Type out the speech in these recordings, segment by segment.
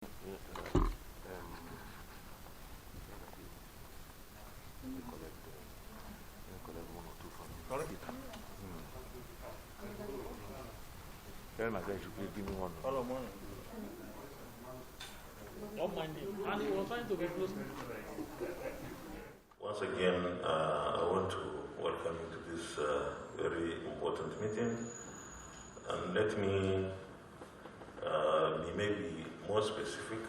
Tell my guy should give me one. Hello, morning. Don't mind him. And he was trying to be close. Once again, I want to welcome you to this very important meeting. And let me be maybe more specific.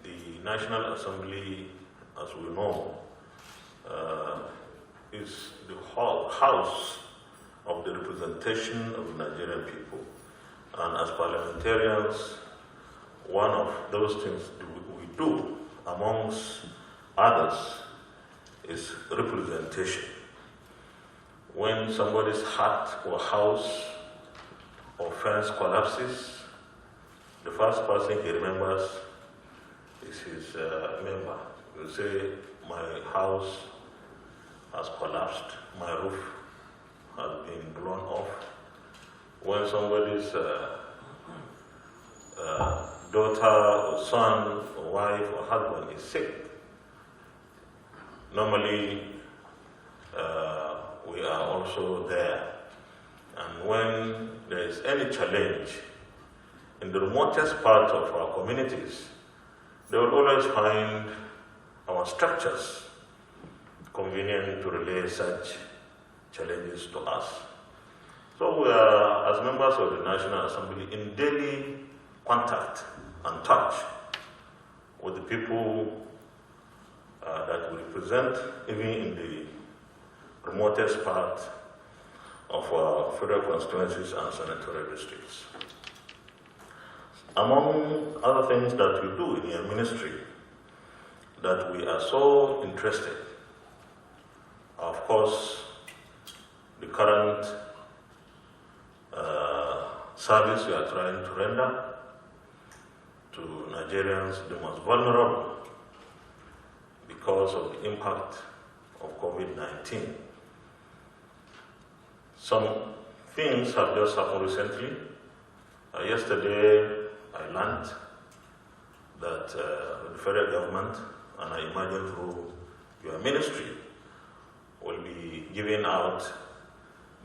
The National Assembly, as we know, is the whole house of the representation of the Nigerian people. And as parliamentarians, one of those things we do, amongst others, is representation. When somebody's hut or house or fence collapses, the first person he remembers is his member. He'll say, my house has collapsed, my roof has been blown off. When somebody's daughter or son or wife or husband is sick, normally we are also there. And when there is any challenge in the remotest part of our communities, they will always find our structures convenient to relay such challenges to us. So we are, as members of the National Assembly, in daily contact and touch with the people that we represent, even in the remotest part of our federal constituencies and senatorial districts. Among other things that we do in your ministry that we are so interested, of course, the current service we are trying to render to Nigerians, the most vulnerable, because of the impact of COVID-19. Some things have just happened recently. Yesterday, I learned that the federal government, and I imagine through your ministry, will be giving out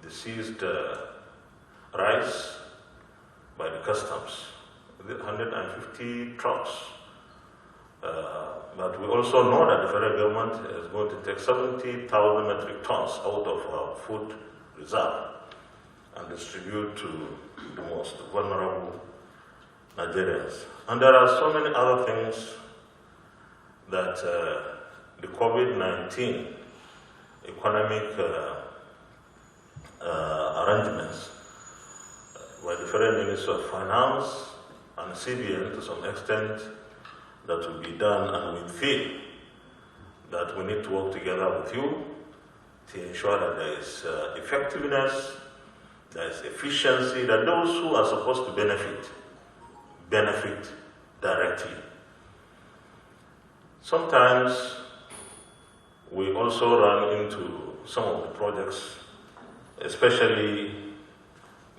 the seized rice by the customs, 150 trucks. But we also know that the federal government is going to take 70,000 metric tons out of our food reserve and distribute to the most vulnerable Nigerians. And there are so many other things that the COVID-19 economic arrangements by the Federal Ministry of Finance and CBN to some extent that will be done, and we feel that we need to work together with you to ensure that there is effectiveness, there is efficiency, that those who are supposed to benefit directly. Sometimes we also run into some of the projects, especially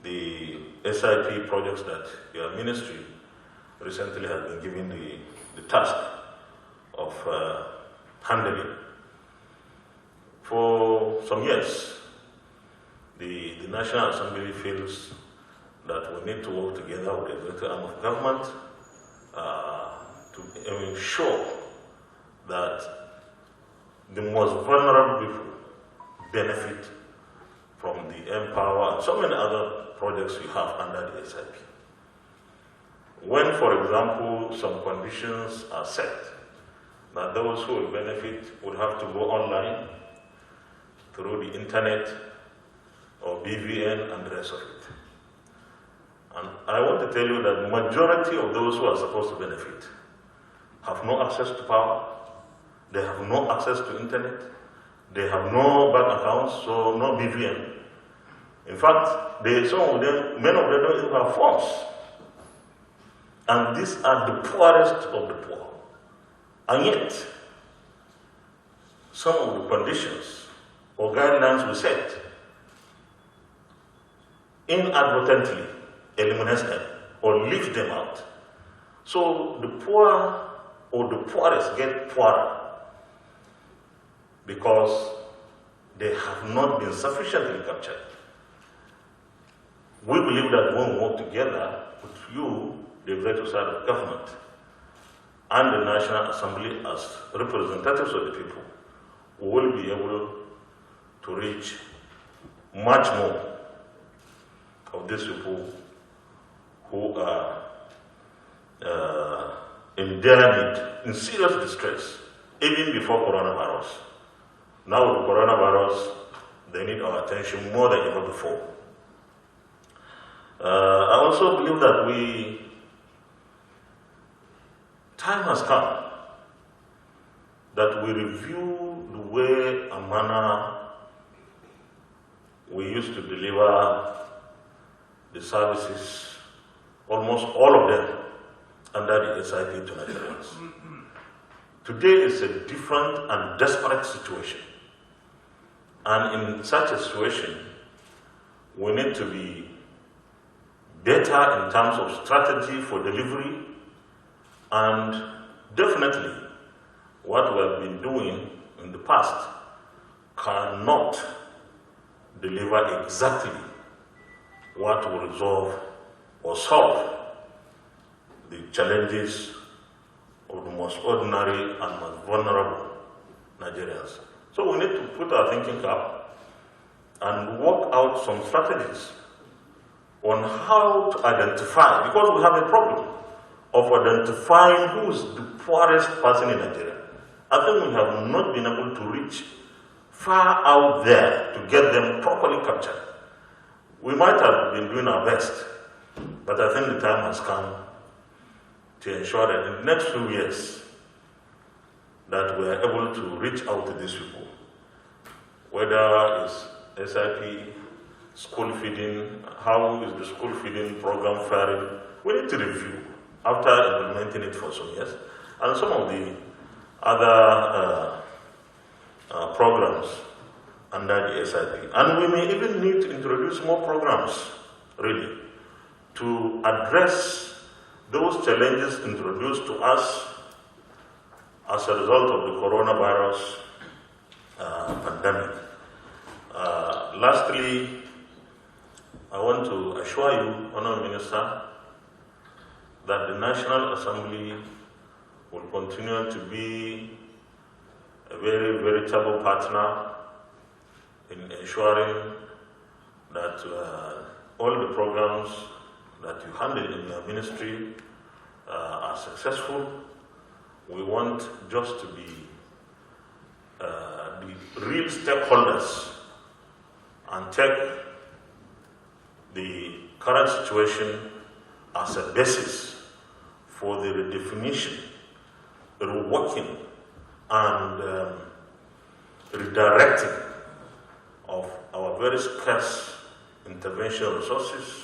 the SIP projects that your ministry recently has been given the task of handling. For some years, the National Assembly feels that we need to work together with the executive arm of government to ensure that the most vulnerable people benefit from the Empower and so many other projects we have under the SIP. When, for example, some conditions are set, that those who will benefit will have to go online through the internet or BVN and the rest of it. And I want to tell you that the majority of those who are supposed to benefit have no access to power, they have no access to internet, they have no bank accounts, so no BVN. In fact, some of them, many of them don't even have phones. And these are the poorest of the poor. And yet, some of the conditions or guidelines we set inadvertently eliminate them or leave them out. So the poor or the poorest get poorer because they have not been sufficiently captured. We believe that when we work together with you, the executive side of government, and the National Assembly as representatives of the people, we will be able to reach much more of these people who are in dire need, in serious distress, even before coronavirus. Now with coronavirus, they need our attention more than ever before. I also believe that time has come that we review the way and manner we used to deliver the services, almost all of them, under the SIP to Nigerians. Today is a different and desperate situation. And in such a situation, we need to be better in terms of strategy for delivery, and definitely what we have been doing in the past cannot deliver exactly what will resolve or solve the challenges of the most ordinary and most vulnerable Nigerians. So we need to put our thinking cap and work out some strategies on how to identify, because we have a problem of identifying who is the poorest person in Nigeria. I think we have not been able to reach far out there to get them properly captured. We might have been doing our best, but I think the time has come to ensure that in the next few years that we are able to reach out to these people, whether it's SIP, school feeding, how is the school feeding program faring. We need to review after implementing it for some years, and some of the other programs under the SIP. And we may even need to introduce more programs, really, to address those challenges introduced to us as a result of the coronavirus pandemic. Lastly, I want to assure you, Honourable Minister, that the National Assembly will continue to be a very veritable partner in ensuring that all the programs that you handle in your ministry are successful. We want just to be the real stakeholders and take the current situation as a basis for the redefinition, reworking, and redirecting of our very scarce intervention resources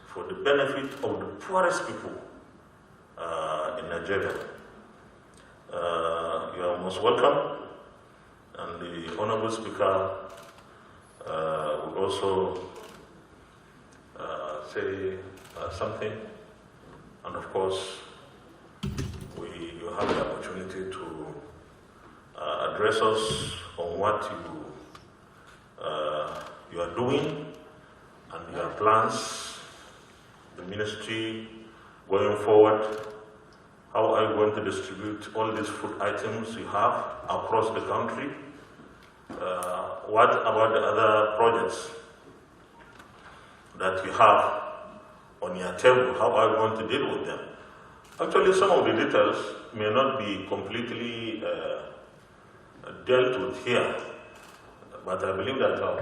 for the benefit of the poorest people in Nigeria. You are most welcome, and the Honourable Speaker would also say something, and of course you have the opportunity to address us on what you are doing and your plans, the ministry going forward. How are you going to distribute all these food items you have across the country? What about the other projects that you have on your table? How are you going to deal with them? Actually, some of the details may not be completely dealt with here, but I believe that our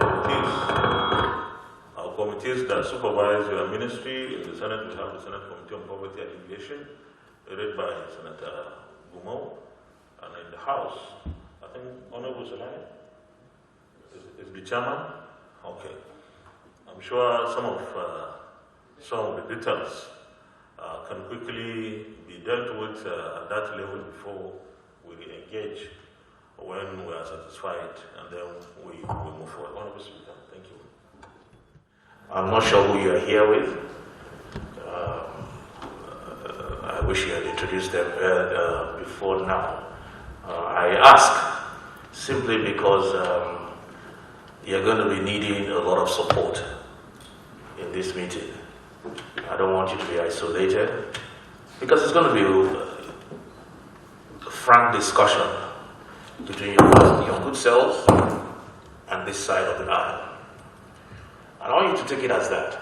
committees that supervise your ministry, in the Senate we have the Senate Committee on Poverty Alleviation, led by Senator Gumo, and in the House, I think Honorable Salani is the chairman. Okay, I'm sure some of the details can quickly be dealt with at that level before we engage when we are satisfied, and then we move forward. Honorable Speaker, thank you. I'm not sure who you are here with. I wish you had introduced them before now. I ask simply because you're going to be needing a lot of support in this meeting. I don't want you to be isolated, because it's going to be a frank discussion between your good selves and this side of the aisle. And I want you to take it as that,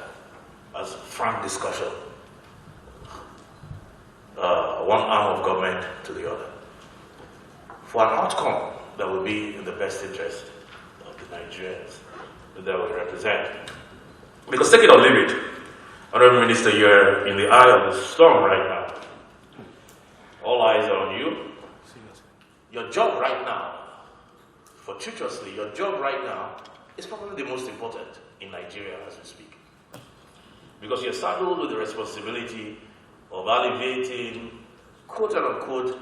as frank discussion. One arm of government to the other, for an outcome that will be in the best interest of the Nigerians that we represent. Because take it or leave it, Honorable Minister, you're in the eye of the storm right now. All eyes are on you. Your job right now, fortuitously, your job right now is probably the most important in Nigeria as we speak. Because you're saddled with the responsibility of alleviating, quote-unquote,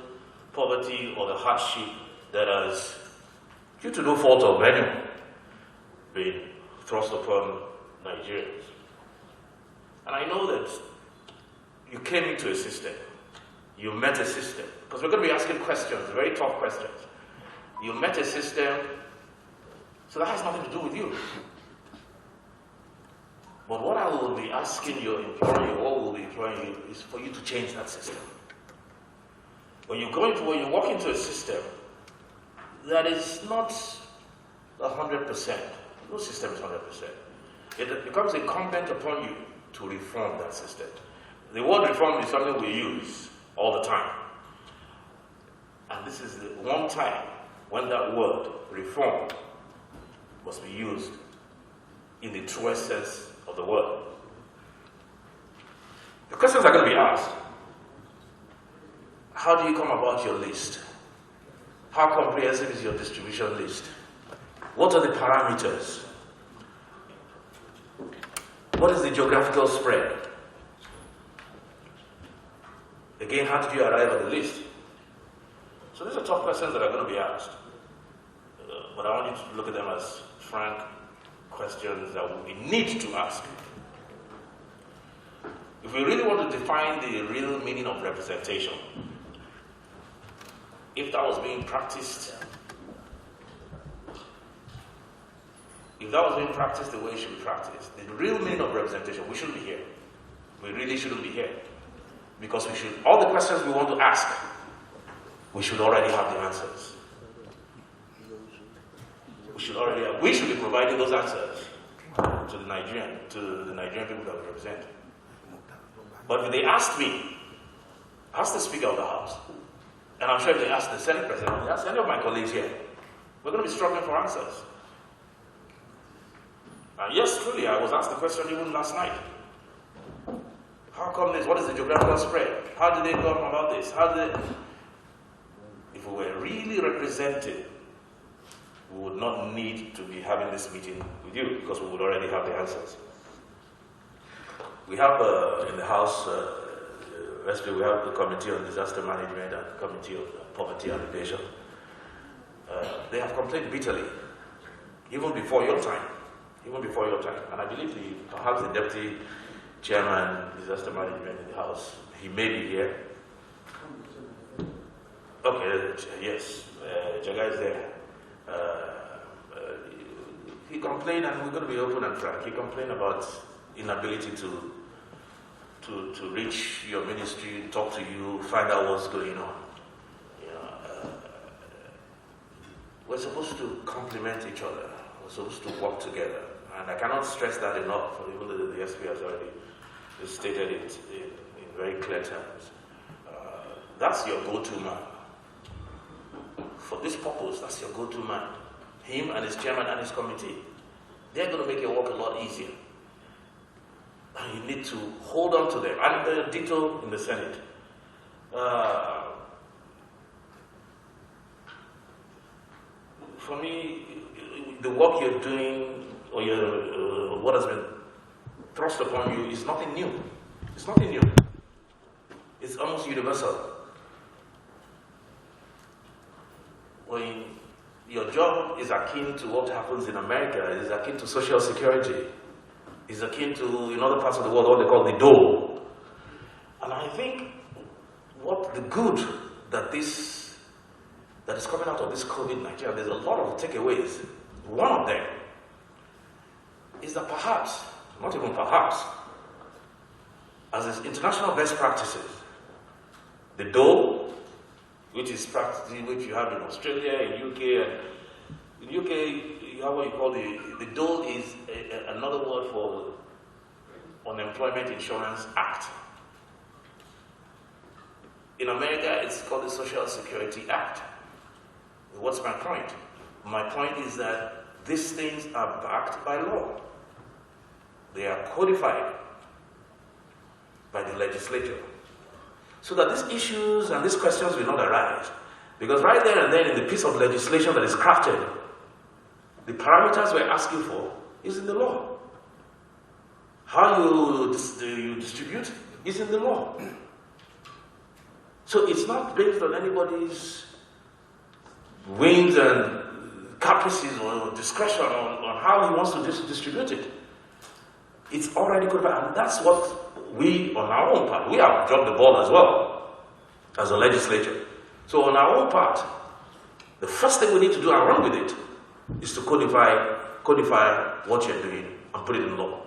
poverty or the hardship that has, due to no fault of anyone, been thrust upon Nigerians. And I know that you came into a system, you met a system, because we're going to be asking questions, very tough questions. You met a system, so that has nothing to do with you. But what I will be asking you, imploring you, what will be imploring you, is for you to change that system. When you walk into a system that is not 100%, no system is 100%. It becomes incumbent upon you to reform that system. The word reform is something we use all the time. And this is the one time when that word, reform, must be used in the truest sense of the word. The questions are going to be asked. How do you come about your list? How comprehensive is your distribution list? What are the parameters? What is the geographical spread? Again, how did you arrive at the list? So these are tough questions that are going to be asked. But I want you to look at them as frank questions that we need to ask. If we really want to define the real meaning of representation, if that was being practiced, the way it should be practiced, the real meaning of representation, we shouldn't be here. We really shouldn't be here. Because all the questions we want to ask, we should already have the answers. We should be providing those answers to the Nigerian people that we represent. But if they asked me, ask the Speaker of the House, and I'm sure if they ask the Senate President, ask any of my colleagues here, we're going to be struggling for answers. Yes, truly, I was asked the question even last night. How come this? What is the geographical spread? How did they come about this? If we were really represented, we would not need to be having this meeting with you, because we would already have the answers. We have in the House, we have the Committee on Disaster Management and the Committee of Poverty Alleviation. They have complained bitterly, even before your time. And I believe perhaps the Deputy Chairman, Disaster Management in the House, he may be here. Okay, yes, Jaga is there. He complained, and we're going to be open and frank. He complained about inability to reach your ministry, talk to you, find out what's going on. We're supposed to complement each other. We're supposed to work together. And I cannot stress that enough, even though the SP has already stated it in very clear terms. That's your go-to man. For this purpose, that's your go-to man. Him and his chairman and his committee. They're going to make your work a lot easier. And you need to hold on to them. And ditto in the Senate. For me, the work you're doing, or what has been thrust upon you, is nothing new. It's nothing new. It's almost universal. When your job is akin to what happens in America, it is akin to social security. It's akin to, in other parts of the world, what they call the dole. And I think the good that is coming out of this COVID-19, there's a lot of takeaways. One of them is that perhaps, not even perhaps, as is international best practices, the dole, which is practically which you have in Australia, in UK, and in UK you have what you call the dole is another word for Unemployment Insurance Act. In America, it's called the Social Security Act. What's my point? My point is that these things are backed by law. They are codified by the legislature. So that these issues and these questions will not arise. Because right there and then in the piece of legislation that is crafted, the parameters we're asking for is in the law. How you distribute is in the law. So it's not based on anybody's whims and caprices or discretion on how he wants to distribute it. It's already codified, and that's what we, on our own part, we have dropped the ball as well, as a legislature. So on our own part, the first thing we need to do and run with it is to codify what you're doing and put it in law.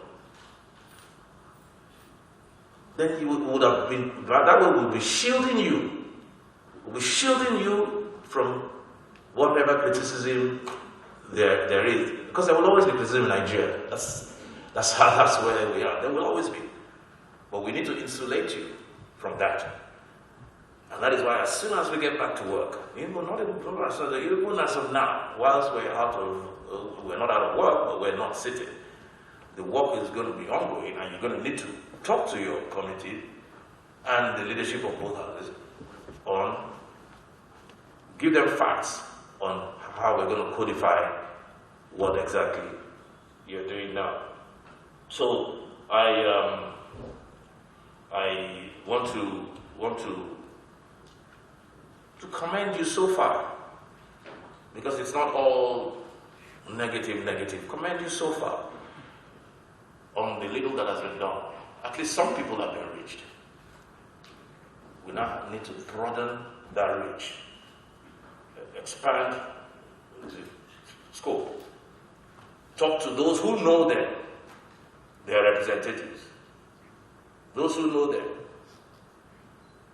Then you would have been, that way will be shielding you. Will be shielding you from whatever criticism there is. Because there will always be criticism in Nigeria. That's where we are. There will always be. But we need to insulate you from that. And that is why as soon as we get back to work, even as of now, whilst we're not out of work, but we're not sitting, the work is going to be ongoing, and you're going to need to talk to your committee and the leadership of both houses on, give them facts on how we're going to codify what exactly you're doing now. So I want to commend you so far, because it's not all negative. Commend you so far on the little that has been done. At least some people have been reached. We now need to broaden that reach, expand the scope, talk to those who know them, their representatives, those who know them.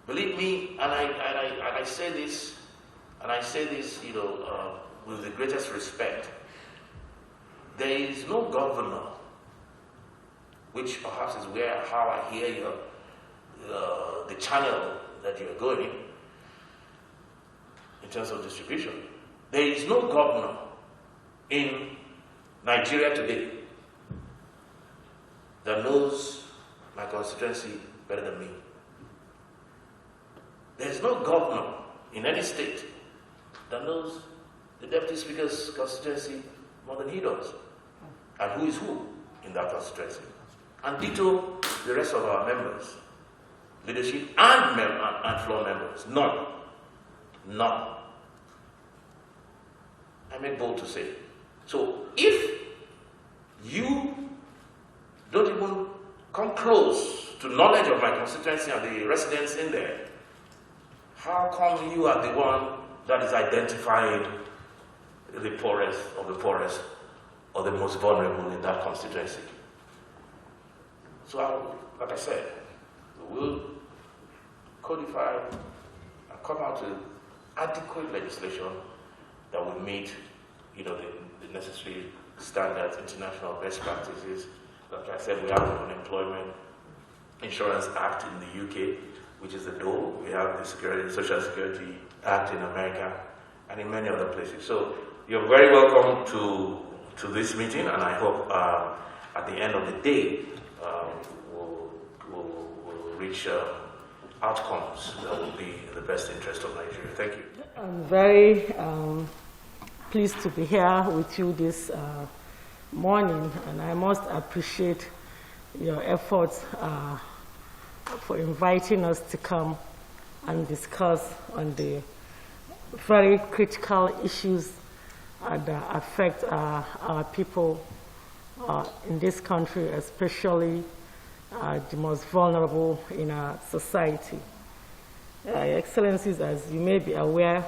Believe me, and I say this, with the greatest respect. There is no governor, which perhaps is how I hear the channel that you're going in terms of distribution. There is no governor in Nigeria today that knows my constituency better than me. There is no governor in any state that knows the Deputy Speaker's constituency more than he does, and who is who in that constituency. And ditto the rest of our members, leadership and floor members. None. I make bold to say. So if you don't even come close to knowledge of my constituency and the residents in there, how come you are the one that is identifying the poorest of the poorest or the most vulnerable in that constituency? So, like I said, we will codify and come out with adequate legislation that will meet, the necessary standards, international best practices. Like I said, we have the Unemployment Insurance Act in the UK, which is the DOLE. We have the Social Security Act in America and in many other places. So you're very welcome to this meeting, and I hope at the end of the day we'll reach outcomes that will be in the best interest of Nigeria. Thank you. I'm very pleased to be here with you this morning, and I must appreciate your efforts for inviting us to come and discuss on the very critical issues that affect our people in this country, especially the most vulnerable in our society. Your Excellencies, as you may be aware,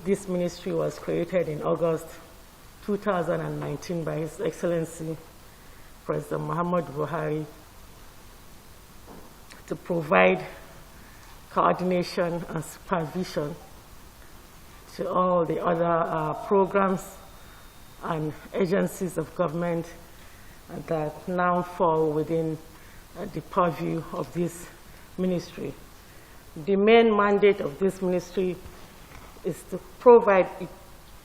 this ministry was created in August 2019 by His Excellency President Muhammad Buhari to provide coordination and supervision to all the other programs and agencies of government that now fall within the purview of this ministry. The main mandate of this ministry is to provide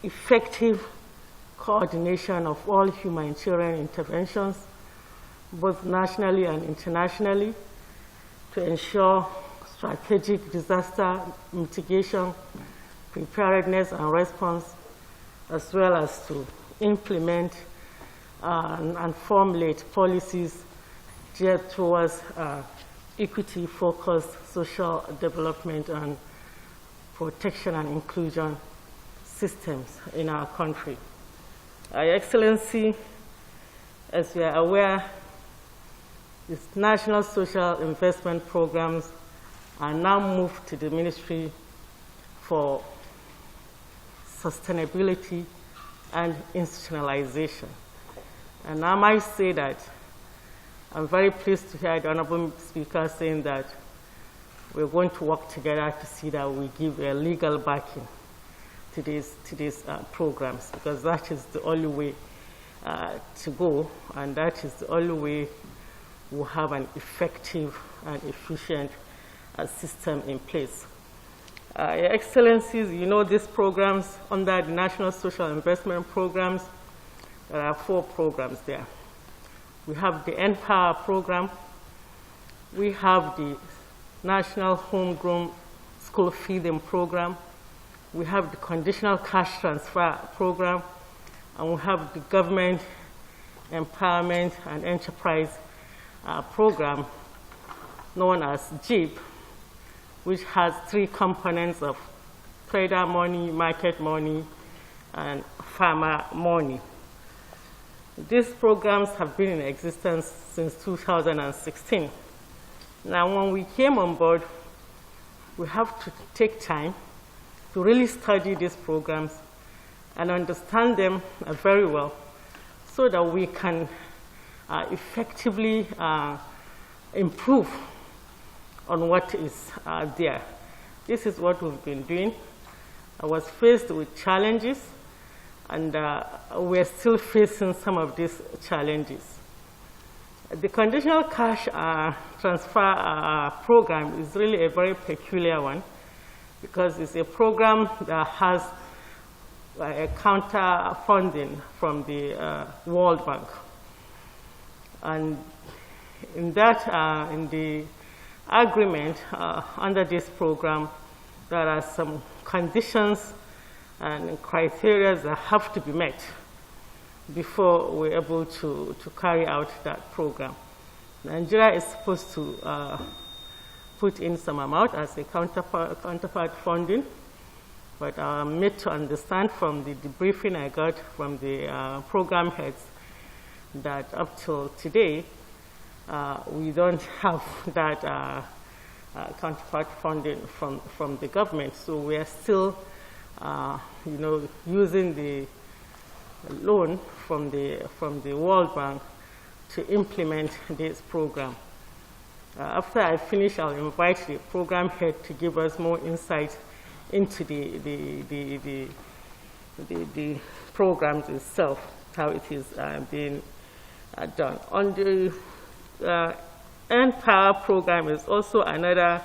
effective coordination of all humanitarian interventions, both nationally and internationally, to ensure strategic disaster mitigation, preparedness and response, as well as to implement and formulate policies geared towards equity-focused social development and protection and inclusion systems in our country. Your Excellency, as you are aware, these national social investment programs are now moved to the Ministry for Sustainability and Institutionalization. And I might say that I'm very pleased to hear the Honorable Speaker saying that we're going to work together to see that we give a legal backing to these programs, because that is the only way to go, and that is the only way we'll have an effective and efficient system in place. Your Excellencies, you know these programs under the National Social Investment Programs. There are 4 programs there. We have the Empower program. We have the National Homegrown School Feeding program. We have the Conditional Cash Transfer program. And we have the Government Empowerment and Enterprise program known as GEEP, which has 3 components of trader money, market money, and farmer money. These programs have been in existence since 2016. Now, when we came on board, we have to take time to really study these programs and understand them very well so that we can effectively improve on what is there. This is what we've been doing. I was faced with challenges, and we're still facing some of these challenges. The Conditional Cash Transfer program is really a very peculiar one, because it's a program that has a counter funding from the World Bank. And in that, in the agreement under this program, there are some conditions and criteria that have to be met before we're able to carry out that program. Nigeria is supposed to put in some amount as a counterpart funding, but I'm made to understand from the debriefing I got from the program heads that up till today, we don't have that counterpart funding from the government. So we are still, using the loan from the World Bank to implement this program. After I finish, I'll invite the program head to give us more insight into the programs itself, how it is being done. On the Empower program is also another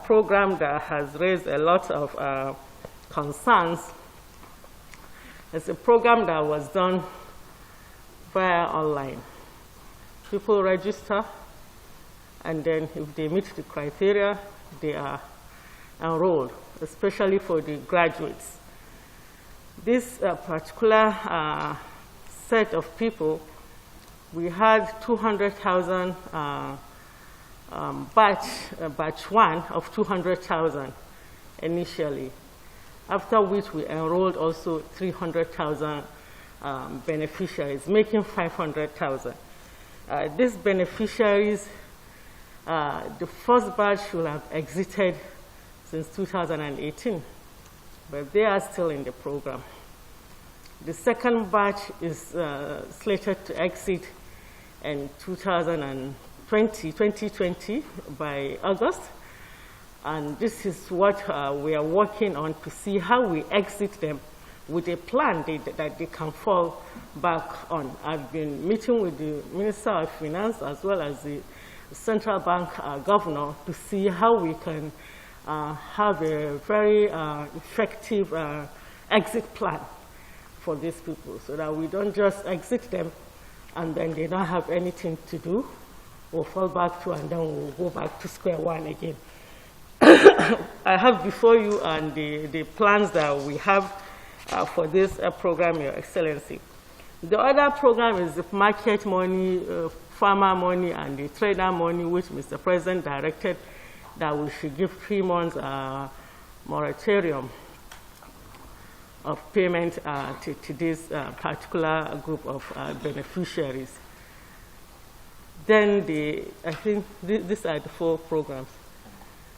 program that has raised a lot of concerns. It's a program that was done via online. People register, and then if they meet the criteria, they are enrolled, especially for the graduates. This particular set of people, we had 200,000 batch 1 of 200,000 initially, after which we enrolled also 300,000 beneficiaries, making 500,000. These beneficiaries The first batch should have exited since 2018, but they are still in the program. The second batch is slated to exit in 2020 by August. And this is what we are working on to see how we exit them with a plan that they can fall back on. I've been meeting with the Minister of Finance as well as the Central Bank Governor to see how we can have a very effective exit plan for these people so that we don't just exit them and then they don't have anything to do. We'll fall back to and then we'll go back to square one again. I have before you and the plans that we have for this program, Your Excellency. The other program is the market money, farmer money, and the trader money, which Mr. President directed that we should give 3 months moratorium of payment to this particular group of beneficiaries. Then I think these are the 4 programs.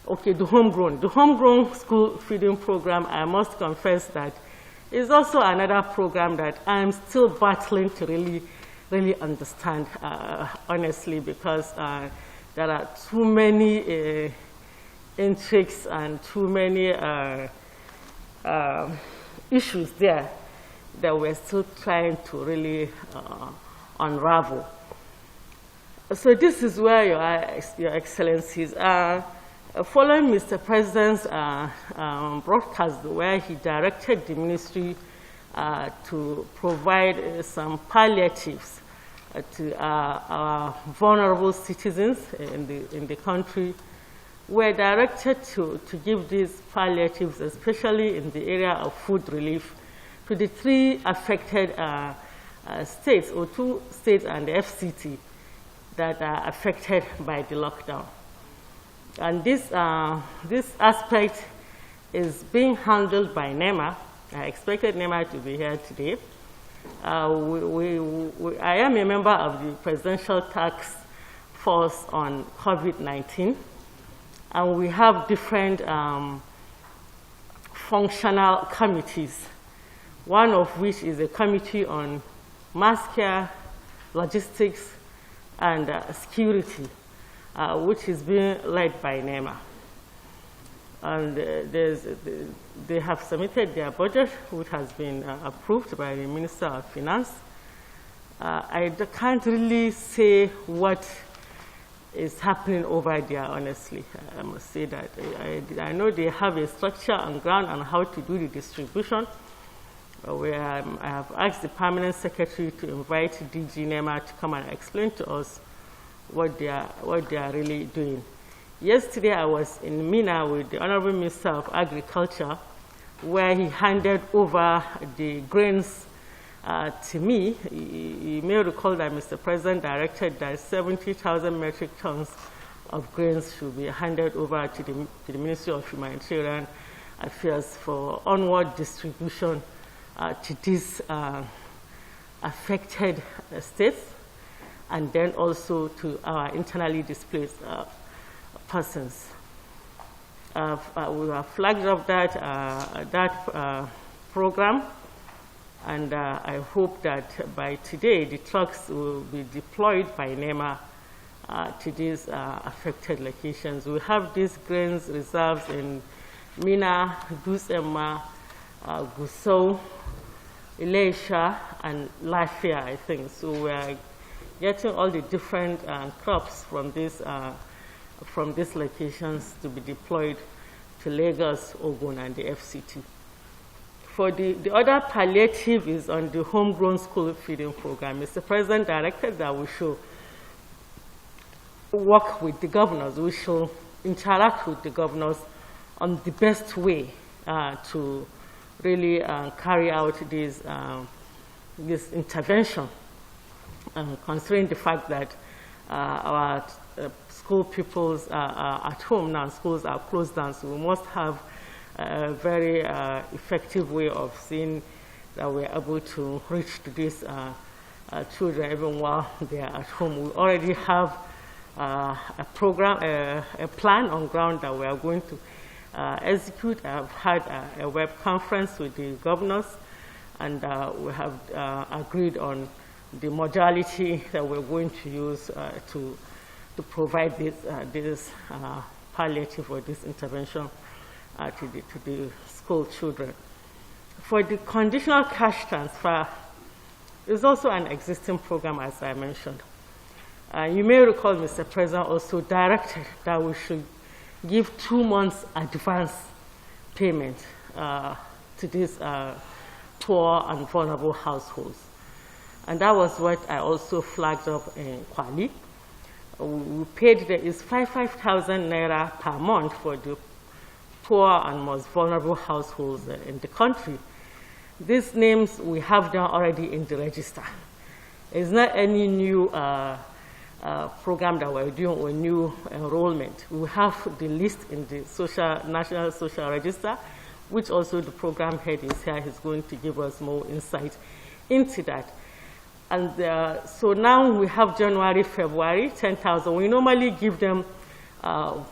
Okay, the homegrown school feeding program, I must confess that is also another program that I'm still battling to really understand, honestly, because there are too many intrigues and too many issues there that we're still trying to really unravel. So this is where Your Excellencies are. Following Mr. President's broadcast, where he directed the ministry to provide some palliatives to our vulnerable citizens in the country, we're directed to give these palliatives, especially in the area of food relief, to the 3 affected states, or 2 states and the FCT, that are affected by the lockdown. And this aspect is being handled by NEMA. I expected NEMA to be here today. I am a member of the Presidential Task Force on COVID-19, and we have different functional committees, one of which is a committee on mass care, logistics, and security, which is being led by NEMA. And they have submitted their budget, which has been approved by the Minister of Finance. I can't really say what is happening over there, honestly. I must say that. I know they have a structure on ground on how to do the distribution. Where I have asked the Permanent Secretary to invite DG NEMA to come and explain to us what they are really doing. Yesterday, I was in Mina with the Honorable Minister of Agriculture, where he handed over the grains to me. You may recall that Mr. President directed that 70,000 metric tons of grains should be handed over to the Ministry of Humanitarian Affairs for onward distribution to these affected states, and then also to our internally displaced persons. We have flagged up that program, and I hope that by today the trucks will be deployed by NEMA to these affected locations. We have these grains reserves in Mina, Dusemma, Gusau, Elisha, and Lafia, I think. So we are getting all the different crops from these locations to be deployed to Lagos, Ogun, and the FCT. For the other palliative is on the homegrown school feeding program. Mr. President directed that we should work with the governors. We should interact with the governors on the best way to really carry out this intervention, considering the fact that our school pupils are at home now, schools are closed down, so we must have a very effective way of seeing that we're able to reach to these children even while they are at home. We already have a program, a plan on ground that we are going to execute. I've had a web conference with the governors, and we have agreed on the modality that we're going to use to provide this palliative or this intervention to the school children. For the conditional cash transfer, it's also an existing program, as I mentioned. You may recall Mr. President also directed that we should give 2 months advance payment to these poor and vulnerable households. And that was what I also flagged up in Kwali. We paid, there is 5,000 naira per month for the poor and most vulnerable households in the country. These names we have them already in the register. It's not any new program that we're doing or new enrollment. We have the list in the National Social Register, which also the program head is here. He's going to give us more insight into that. And so now we have January, February, 10,000. We normally give them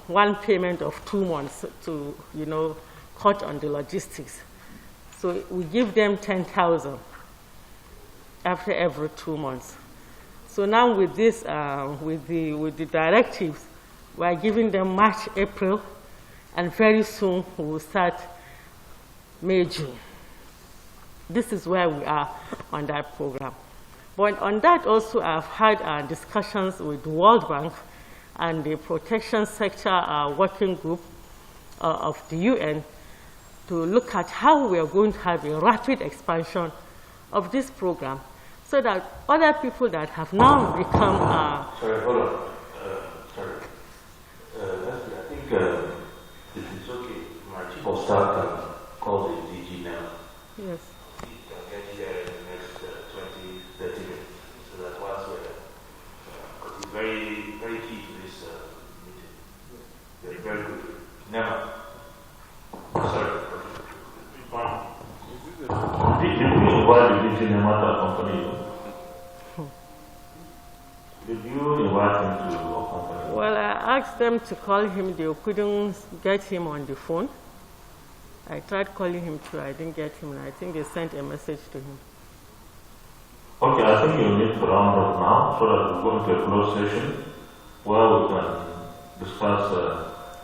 one payment of 2 months to, cut on the logistics. So we give them 10,000 after every 2 months. So now with this, with the directives, we are giving them March, April, and very soon we will start May, June. This is where we are on that program. But on that also, I've had discussions with the World Bank and the Protection Sector Working Group of the UN to look at how we are going to have a rapid expansion of this program so that other people that have now become... Sorry, hold on. Sorry. I think if it's okay, my chief of staff can call the DG now. Yes. He can get here in the next 20, 30 minutes. So that was where, because he's very, very key to this meeting. Very good. Never. Sorry. Did you invite the DG Nema to accompany you? Did you invite him to accompany you? Well, I asked them to call him. They couldn't get him on the phone. I tried calling him too. I didn't get him. And I think they sent a message to him. Okay, I think you need to round up now so that we go into a closed session where we can discuss,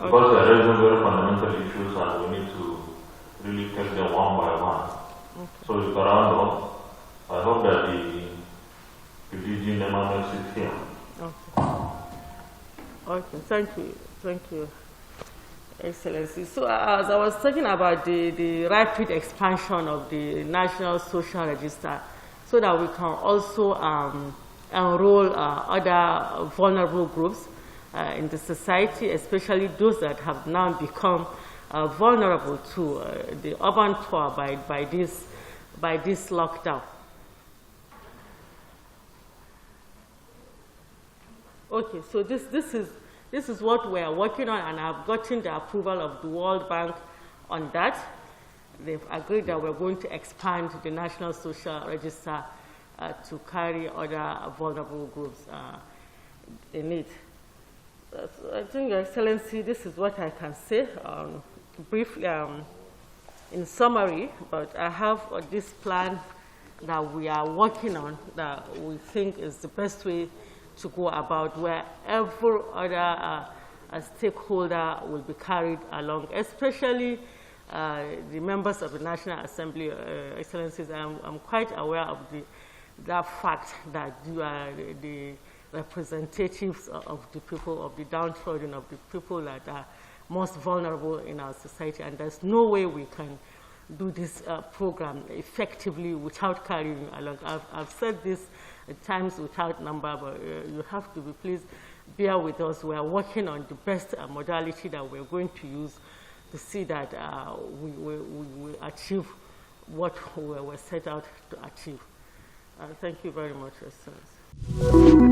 because there are raising very fundamental issues and we need to really take them one by one. Okay. So you can round up. I hope that the DG Nema makes it here. Okay, thank you, Excellency. So as I was talking about the rapid expansion of the National Social Register, so that we can also enroll other vulnerable groups in the society, especially those that have now become vulnerable to the urban poor by this lockdown. Okay, so this is what we are working on, and I've gotten the approval of the World Bank on that. They've agreed that we're going to expand the National Social Register to carry other vulnerable groups in it. So I think, Your Excellency, this is what I can say briefly in summary, but I have this plan that we are working on that we think is the best way to go about, where every other stakeholder will be carried along, especially the members of the National Assembly. Excellencies, I'm quite aware of that fact that you are the representatives of the people, of the downtrodden, of the people that are most vulnerable in our society, and there's no way we can do this program effectively without carrying along. I've said this at times without number, but you have to be, please bear with us. We are working on the best modality that we're going to use to see that we achieve what we were set out to achieve. Thank you very much, Excellency.